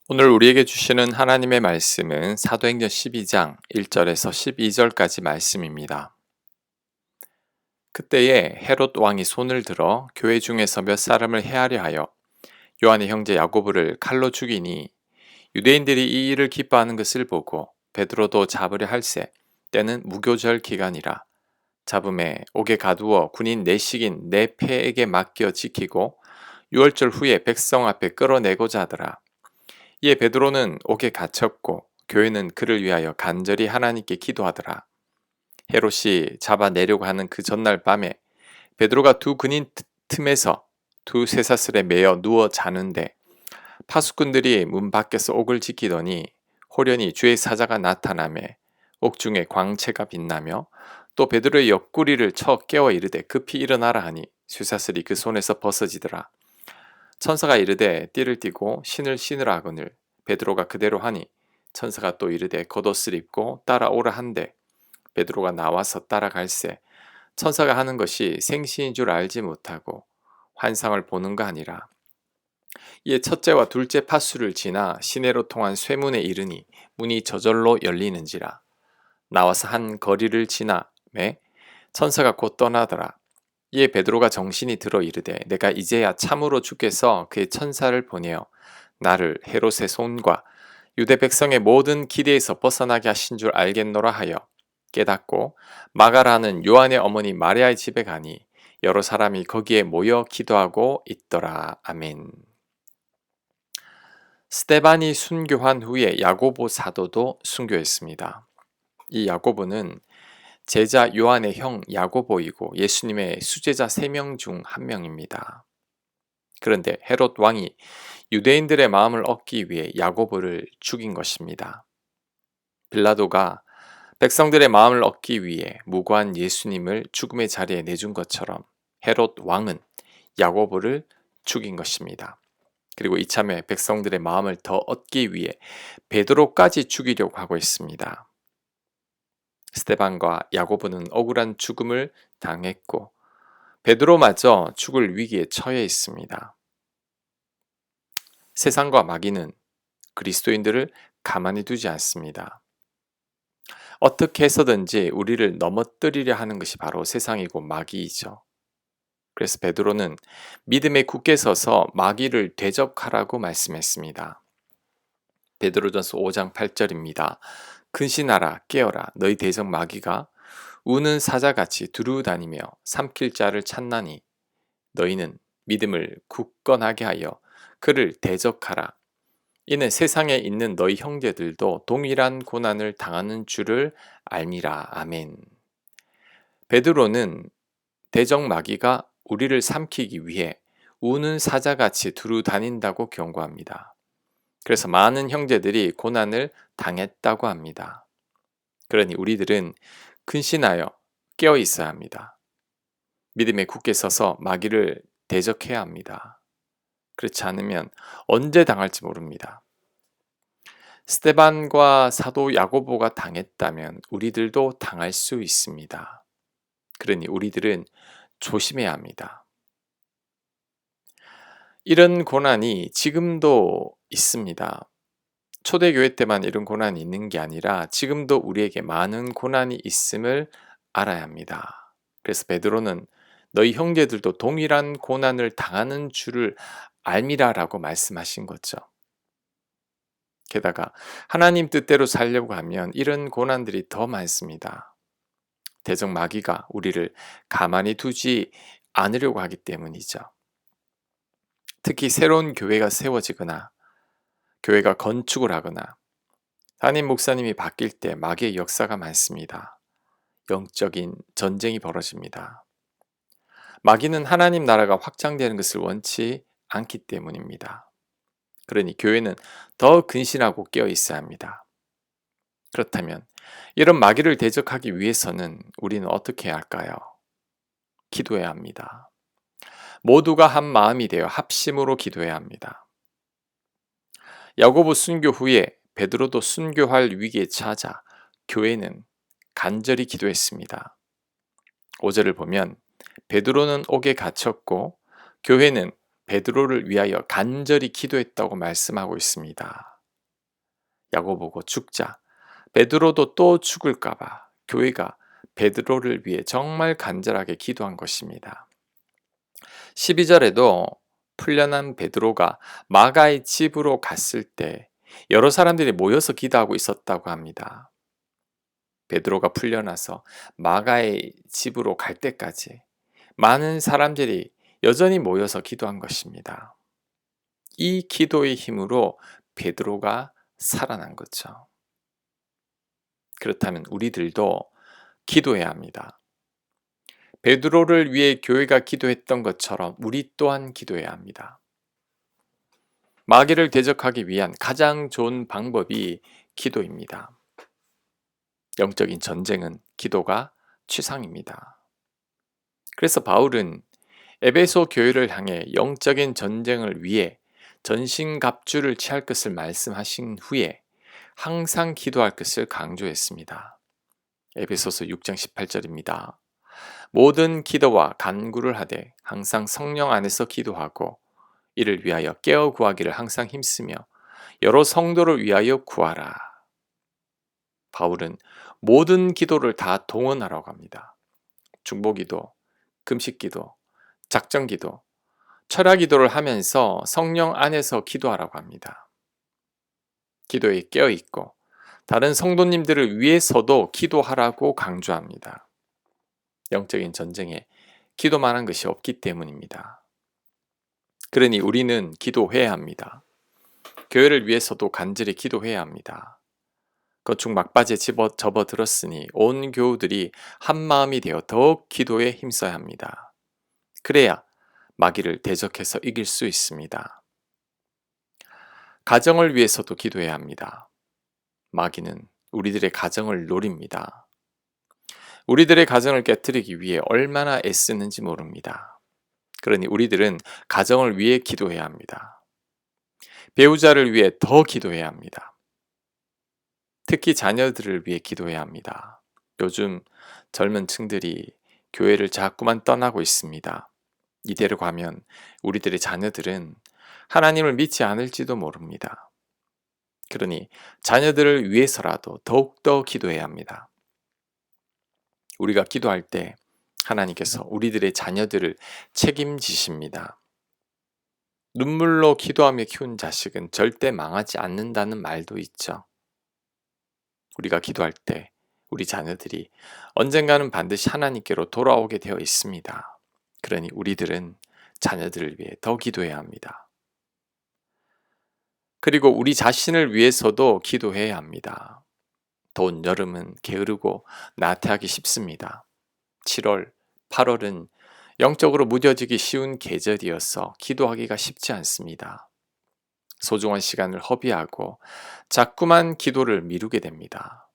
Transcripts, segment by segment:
오늘 우리에게 주시는 하나님의 말씀은 사도행전 12장 1절에서 12절까지 말씀입니다. 그때에 헤롯 왕이 손을 들어 교회 중에서 몇 사람을 해하려 하여 요한의 형제 야고보를 칼로 죽이니 유대인들이 이 일을 기뻐하는 것을 보고 베드로도 잡으려 할세 때는 무교절 기간이라 잡음에 옥에 가두어 군인 내식인 네 패에게 맡겨 지키고 유월절 후에 백성 앞에 끌어내고자 하더라. 이에 베드로는 옥에 갇혔고 교회는 그를 위하여 간절히 하나님께 기도하더라. 헤롯이 잡아내려고 하는 그 전날 밤에 베드로가 두 군인 틈에서 두 쇠사슬에 매여 누워 자는데 파수꾼들이 문 밖에서 옥을 지키더니 호련히 주의 사자가 나타나매 옥중에 광채가 빛나며 또 베드로의 옆구리를 쳐 깨워 이르되 급히 일어나라 하니 쇠사슬이 그 손에서 벗어지더라. 천사가 이르되 띠를 띠고 신을 신으라 하거늘 베드로가 그대로 하니 천사가 또 이르되 겉옷을 입고 따라오라 한데 베드로가 나와서 따라갈새 천사가 하는 것이 생시인 줄 알지 못하고 환상을 보는가 아니라 이에 첫째와 둘째 파수를 지나 시내로 통한 쇠문에 이르니 문이 저절로 열리는지라 나와서 한 거리를 지나매 천사가 곧 떠나더라. 이에 베드로가 정신이 들어 이르되 내가 이제야 참으로 주께서 그의 천사를 보내어 나를 헤롯의 손과 유대 백성의 모든 기대에서 벗어나게 하신 줄 알겠노라 하여 깨닫고 마가라는 요한의 어머니 마리아의 집에 가니 여러 사람이 거기에 모여 기도하고 있더라. 아멘. 스데반이 순교한 후에 야고보 사도도 순교했습니다. 이 야고보는 제자 요한의 형 야고보이고 예수님의 수제자 3명 중 한 명입니다. 그런데 헤롯 왕이 유대인들의 마음을 얻기 위해 야고보를 죽인 것입니다. 빌라도가 백성들의 마음을 얻기 위해 무고한 예수님을 죽음의 자리에 내준 것처럼 헤롯 왕은 야고보를 죽인 것입니다. 그리고 이참에 백성들의 마음을 더 얻기 위해 베드로까지 죽이려고 하고 있습니다. 스데반과 야고보는 억울한 죽음을 당했고 베드로마저 죽을 위기에 처해 있습니다. 세상과 마귀는 그리스도인들을 가만히 두지 않습니다. 어떻게 해서든지 우리를 넘어뜨리려 하는 것이 바로 세상이고 마귀이죠. 그래서 베드로는 믿음에 굳게 서서 마귀를 대적하라고 말씀했습니다. 베드로전서 5장 8절입니다. 근신하라 깨어라 너희 대적 마귀가 우는 사자같이 두루다니며 삼킬 자를 찾나니 너희는 믿음을 굳건하게 하여 그를 대적하라. 이는 세상에 있는 너희 형제들도 동일한 고난을 당하는 줄을 알미라. 아멘. 베드로는 대적 마귀가 우리를 삼키기 위해 우는 사자같이 두루 다닌다고 경고합니다. 그래서 많은 형제들이 고난을 당했다고 합니다. 그러니 우리들은 근신하여 깨어 있어야 합니다. 믿음에 굳게 서서 마귀를 대적해야 합니다. 그렇지 않으면 언제 당할지 모릅니다. 스데반과 사도 야고보가 당했다면 우리들도 당할 수 있습니다. 그러니 우리들은 조심해야 합니다. 이런 고난이 지금도 있습니다. 초대교회 때만 이런 고난이 있는 게 아니라 지금도 우리에게 많은 고난이 있음을 알아야 합니다. 그래서 베드로는 너희 형제들도 동일한 고난을 당하는 줄을 알미라라고 말씀하신 거죠. 게다가 하나님 뜻대로 살려고 하면 이런 고난들이 더 많습니다. 대적 마귀가 우리를 가만히 두지 않으려고 하기 때문이죠. 특히 새로운 교회가 세워지거나 교회가 건축을 하거나 담임 목사님이 바뀔 때 마귀의 역사가 많습니다. 영적인 전쟁이 벌어집니다. 마귀는 하나님 나라가 확장되는 것을 원치 않기 때문입니다. 그러니 교회는 더 근신하고 깨어 있어야 합니다. 그렇다면 이런 마귀를 대적하기 위해서는 우리는 어떻게 해야 할까요? 기도해야 합니다. 모두가 한 마음이 되어 합심으로 기도해야 합니다. 야고보 순교 후에 베드로도 순교할 위기에 처하자 교회는 간절히 기도했습니다. 5절을 보면 베드로는 옥에 갇혔고 교회는 베드로를 위하여 간절히 기도했다고 말씀하고 있습니다. 야고보고 죽자. 베드로도 또 죽을까봐 교회가 베드로를 위해 정말 간절하게 기도한 것입니다. 12절에도 풀려난 베드로가 마가의 집으로 갔을 때 여러 사람들이 모여서 기도하고 있었다고 합니다. 베드로가 풀려나서 마가의 집으로 갈 때까지 많은 사람들이 여전히 모여서 기도한 것입니다. 이 기도의 힘으로 베드로가 살아난 거죠. 그렇다면 우리들도 기도해야 합니다. 베드로를 위해 교회가 기도했던 것처럼 우리 또한 기도해야 합니다. 마귀를 대적하기 위한 가장 좋은 방법이 기도입니다. 영적인 전쟁은 기도가 최상입니다. 그래서 바울은 에베소 교회를 향해 영적인 전쟁을 위해 전신갑주를 취할 것을 말씀하신 후에 항상 기도할 것을 강조했습니다. 에베소서 6장 18절입니다. 모든 기도와 간구를 하되 항상 성령 안에서 기도하고 이를 위하여 깨어 구하기를 항상 힘쓰며 여러 성도를 위하여 구하라. 바울은 모든 기도를 다 동원하라고 합니다. 중보기도, 금식기도, 작정기도, 철야기도를 하면서 성령 안에서 기도하라고 합니다. 기도에 깨어있고 다른 성도님들을 위해서도 기도하라고 강조합니다. 영적인 전쟁에 기도만한 것이 없기 때문입니다. 그러니 우리는 기도해야 합니다. 교회를 위해서도 간절히 기도해야 합니다. 건축 막바지에 접어들었으니 온 교우들이 한마음이 되어 더욱 기도에 힘써야 합니다. 그래야 마귀를 대적해서 이길 수 있습니다. 가정을 위해서도 기도해야 합니다. 마귀는 우리들의 가정을 노립니다. 우리들의 가정을 깨뜨리기 위해 얼마나 애쓰는지 모릅니다. 그러니 우리들은 가정을 위해 기도해야 합니다. 배우자를 위해 더 기도해야 합니다. 특히 자녀들을 위해 기도해야 합니다. 요즘 젊은 층들이 교회를 자꾸만 떠나고 있습니다. 이대로 가면 우리들의 자녀들은 하나님을 믿지 않을지도 모릅니다. 그러니 자녀들을 위해서라도 더욱더 기도해야 합니다. 우리가 기도할 때 하나님께서 우리들의 자녀들을 책임지십니다. 눈물로 기도하며 키운 자식은 절대 망하지 않는다는 말도 있죠. 우리가 기도할 때 우리 자녀들이 언젠가는 반드시 하나님께로 돌아오게 되어 있습니다. 그러니 우리들은 자녀들을 위해 더 기도해야 합니다. 그리고 우리 자신을 위해서도 기도해야 합니다. 더운 여름은 게으르고 나태하기 쉽습니다. 7월, 8월은 영적으로 무뎌지기 쉬운 계절이어서 기도하기가 쉽지 않습니다. 소중한 시간을 허비하고 자꾸만 기도를 미루게 됩니다.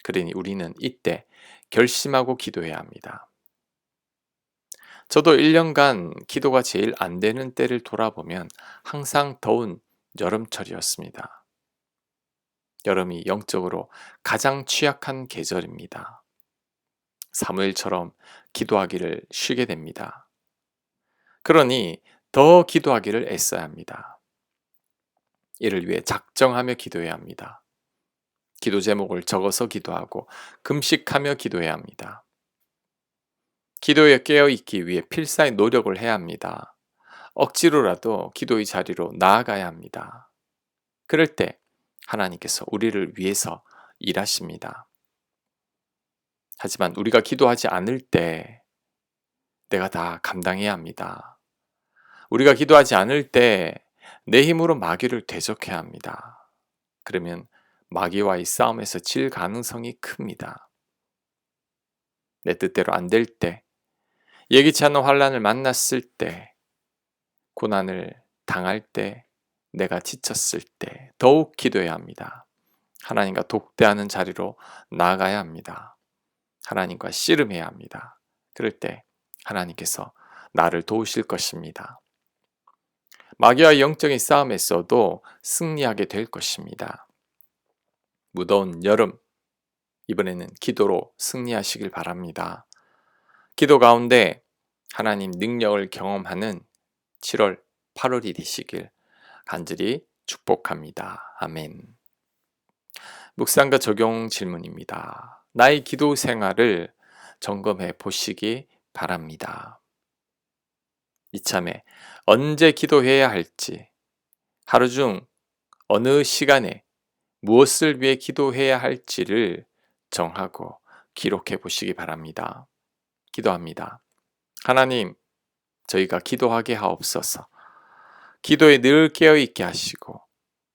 그러니 우리는 이때 결심하고 기도해야 합니다. 저도 1년간 기도가 제일 안 되는 때를 돌아보면 항상 더운 여름철이었습니다. 여름이 영적으로 가장 취약한 계절입니다. 사무엘처럼 기도하기를 쉬게 됩니다. 그러니 더 기도하기를 애써야 합니다. 이를 위해 작정하며 기도해야 합니다. 기도 제목을 적어서 기도하고 금식하며 기도해야 합니다. 기도에 깨어있기 위해 필사의 노력을 해야 합니다. 억지로라도 기도의 자리로 나아가야 합니다. 그럴 때 하나님께서 우리를 위해서 일하십니다. 하지만 우리가 기도하지 않을 때 내가 다 감당해야 합니다. 우리가 기도하지 않을 때 내 힘으로 마귀를 대적해야 합니다. 그러면 마귀와의 싸움에서 질 가능성이 큽니다. 내 뜻대로 안 될 때, 예기치 않은 환난을 만났을 때, 고난을 당할 때, 내가 지쳤을 때 더욱 기도해야 합니다. 하나님과 독대하는 자리로 나아가야 합니다. 하나님과 씨름해야 합니다. 그럴 때 하나님께서 나를 도우실 것입니다. 마귀와 영적인 싸움에서도 승리하게 될 것입니다. 무더운 여름, 이번에는 기도로 승리하시길 바랍니다. 기도 가운데 하나님 능력을 경험하는 7월, 8월이 되시길 간절히 축복합니다. 아멘. 묵상과 적용 질문입니다. 나의 기도 생활을 점검해 보시기 바랍니다. 이참에 언제 기도해야 할지, 하루 중 어느 시간에 무엇을 위해 기도해야 할지를 정하고 기록해 보시기 바랍니다. 기도합니다. 하나님, 저희가 기도하게 하옵소서. 기도에 늘 깨어 있게 하시고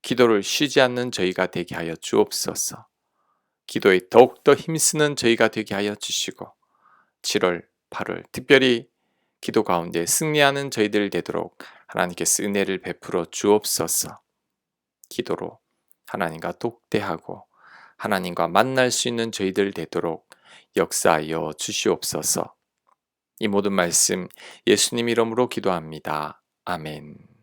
기도를 쉬지 않는 저희가 되게 하여 주옵소서. 기도에 더욱더 힘쓰는 저희가 되게 하여 주시고 7월, 8월 특별히 기도 가운데 승리하는 저희들 되도록 하나님께서 은혜를 베풀어 주옵소서. 기도로 하나님과 독대하고 하나님과 만날 수 있는 저희들 되도록 역사하여 주시옵소서. 이 모든 말씀 예수님 이름으로 기도합니다. 아멘.